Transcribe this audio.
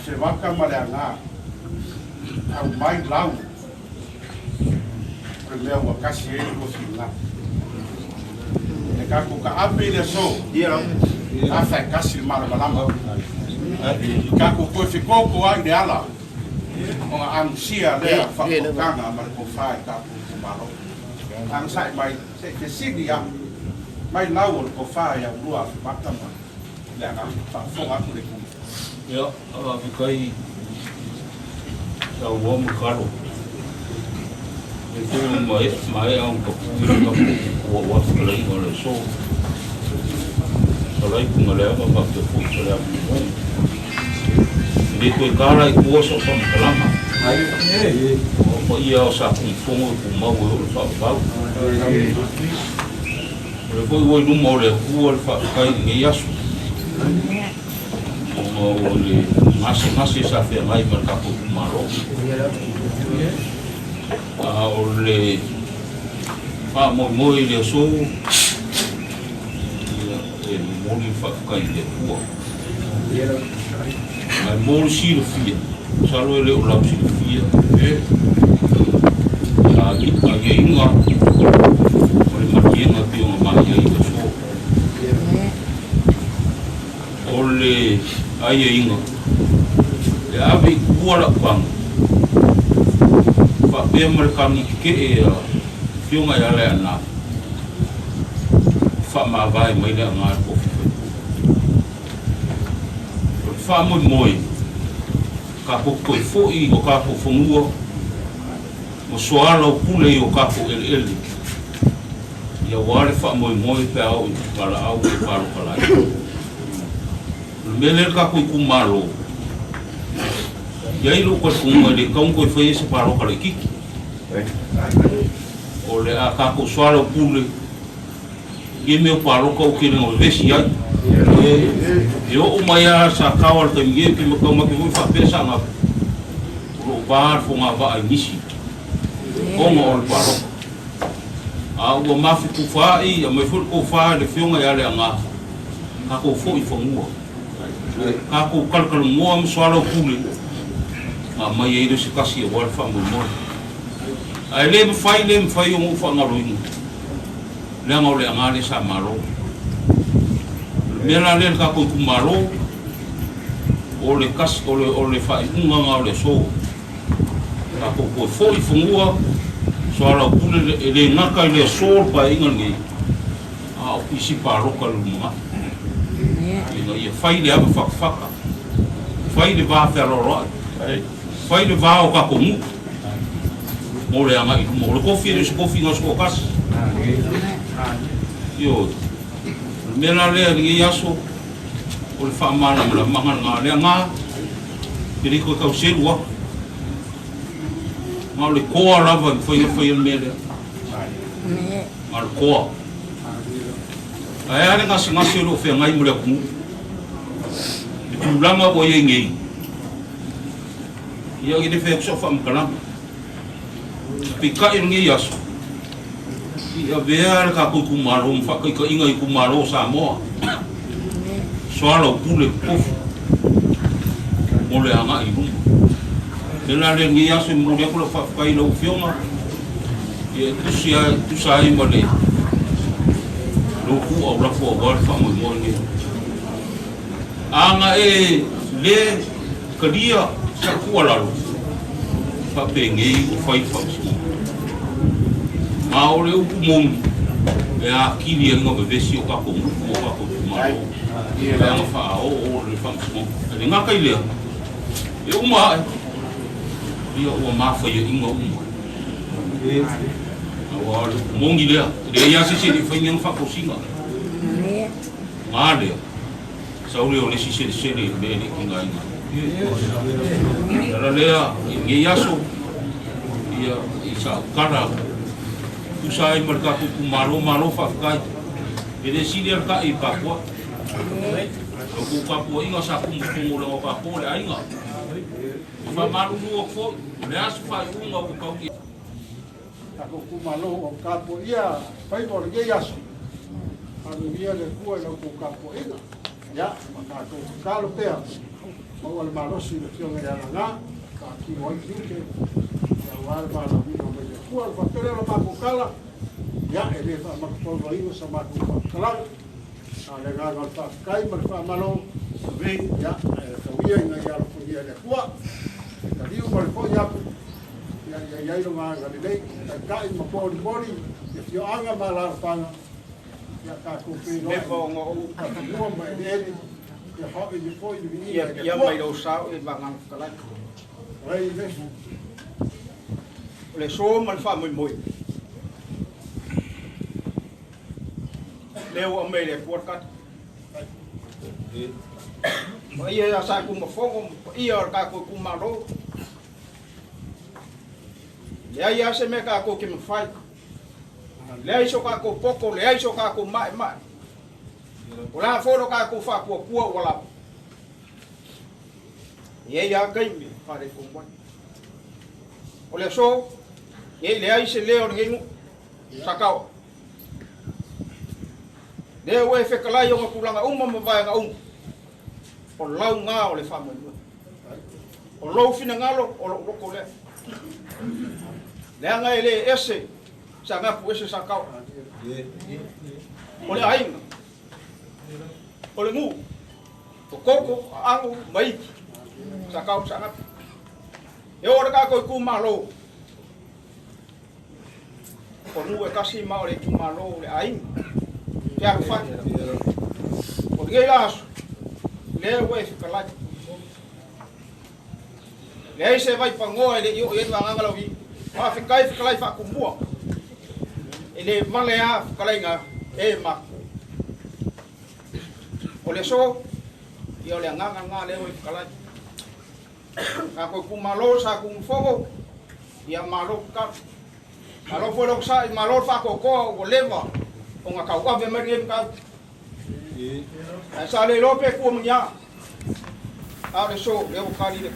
se waka maleanga au mai lau leo wakasi ele ko sila e ka ko ka ape le so ia afa kasi mala malama ka ko ko fi ko ko ai de ala o ang sia le fa ko kanga mar ko fa ka ko malo ang sai mai se ke sidia mai lau ko fa ya lua matama le ka fa fo aku le ku ya kai sa wom karo itu mai ang ko wa sekali ngole so salai ku ngale apa ke fu sala di ko kala ku so som kalama ai ko ia sa ku fongo ku mau so ba ko wo du mo le ku fa kai ngi yasu o le masih sa fe mai marka ku maro oleh Pak Moy dia so moni fakai dia buat moni silfia selalu ele ulam silfia lagi ingat oleh makin nanti orang maya itu so oleh ayah ingat ya abi kuala bang Pak dia mereka ni ke fiunga ya le ana fa ma vai mai le nga ko fa moi ka ko fo i o ka ko fonguo o soalo pule o ka ko el ya wale fa moi pe au para au e para para mele ka ko kumalo ya ilo ko kunga de kong ko foi esse paro para kiki ole a ka ko swalo pule ge meu paro ko que no vesi ya yo o maya sa kawal te nge que ko ma que foi fa pesa na ro bar fo ma va inisi como o paro a o ma fi ku fa i a me fu ko fa de fiunga ya le nga ka ko fo i fo mo ka ko kalkal mo am swalo pule mai ele se kasi o fa mo mo ai le fai o fa ngalo ni le ngole ngale sa maro me la le ka ko maro o le kas o le fai unga ngale so ka ko fo i fungua so ala pule le ngaka le so pa ingangi a isi paro ka luma ina ia fai le aba faka fai le va fer ro fai le va o ka ko mu mo le anga i mo le kofi le kofi no so kas yo me la le ngi yaso o le fa mala la manga nga le nga pili ko ka se lua ma le ko la va fai me le ma ko ai ale nga singa se lo fe ngai mo le ku tu lama o ye ngi ia gini fe so fam kana pika ngi yaso ia ver ka ku maro fa ka inga ku maro sa mo soalo pule kof mo le anga i bum ela le ngi yaso mo le ko fa ka ilo fioma e tu sai mo le lo ku o la fo gol fa mo ngi anga e le kadia sa kuala lo fa pengi o fai fa ma o le u mong e a kili ngo be vesi o ka ko mo ka ko ma e la fa o le fa mo le nga kai le e o ma e o ma fa ye ngo e o mongi le ya se di fa nyang fa ko singa ma le sa o le se le le kinga inga Ralea ngi yaso ia isa kara usai mereka ku maro fa kai ele sider ka i papua ku papua inga sa ku le papua le ainga fa maru no fo le as fa unga ku ka ki ku malo o kapo ia pai por ngi yaso a vivia le ku e ku kapo ina ya maka ku kalo pea mau le malosi le fionga ya nga ka ki wai ki ya wal ba la vi no me ku al faktore la ma kala ya ele fa ma ko vai no sa ma ko kala ale ga ga ta kai ma fa malo ve ya ka wi na ya lo fu ya le ku ka diu ma ko ya ya ilo nga ga le ka kai ma ko body if you anga ma la fa ya ka ko pe no me ko ngo no ma ele ya ha i foi ni ya mai do sao e bangang kala ai ve le so mal fa moi moi leo o me le porkat ma ia sa ku ma fongo ia ka ko ku ma ro ya se me ka ko ke me fai le ai so ka ko poko le ai so ka ko mai mai ola foro ka ko fa ko wala ye ya kai mi fa de ko mai ole so ye le ai se leo ngi sakao de we fe kala yo ko langa ma vai nga o lau nga o le fa mo o lo fina ngalo o lo ko le le nga ele ese sa nga pu ese sakao ole ai ole mu o koko angu mai sakao sa nga e ora ka ko ku malo o mu e kasi ma o le ku malo le ai ya fa o ge las le we fi kala le se vai pango ele yo e nga ngalo vi ma fi kai fi kala fa ku mua ele male a kala nga e ma o le so yo le nga le we fi kala ka ko ku malo sa ku fogo ya malo ka malo fo sa malo fa ko o leva o nga ka wa ve mari ka sa le lope ku mnya a le so le o kali le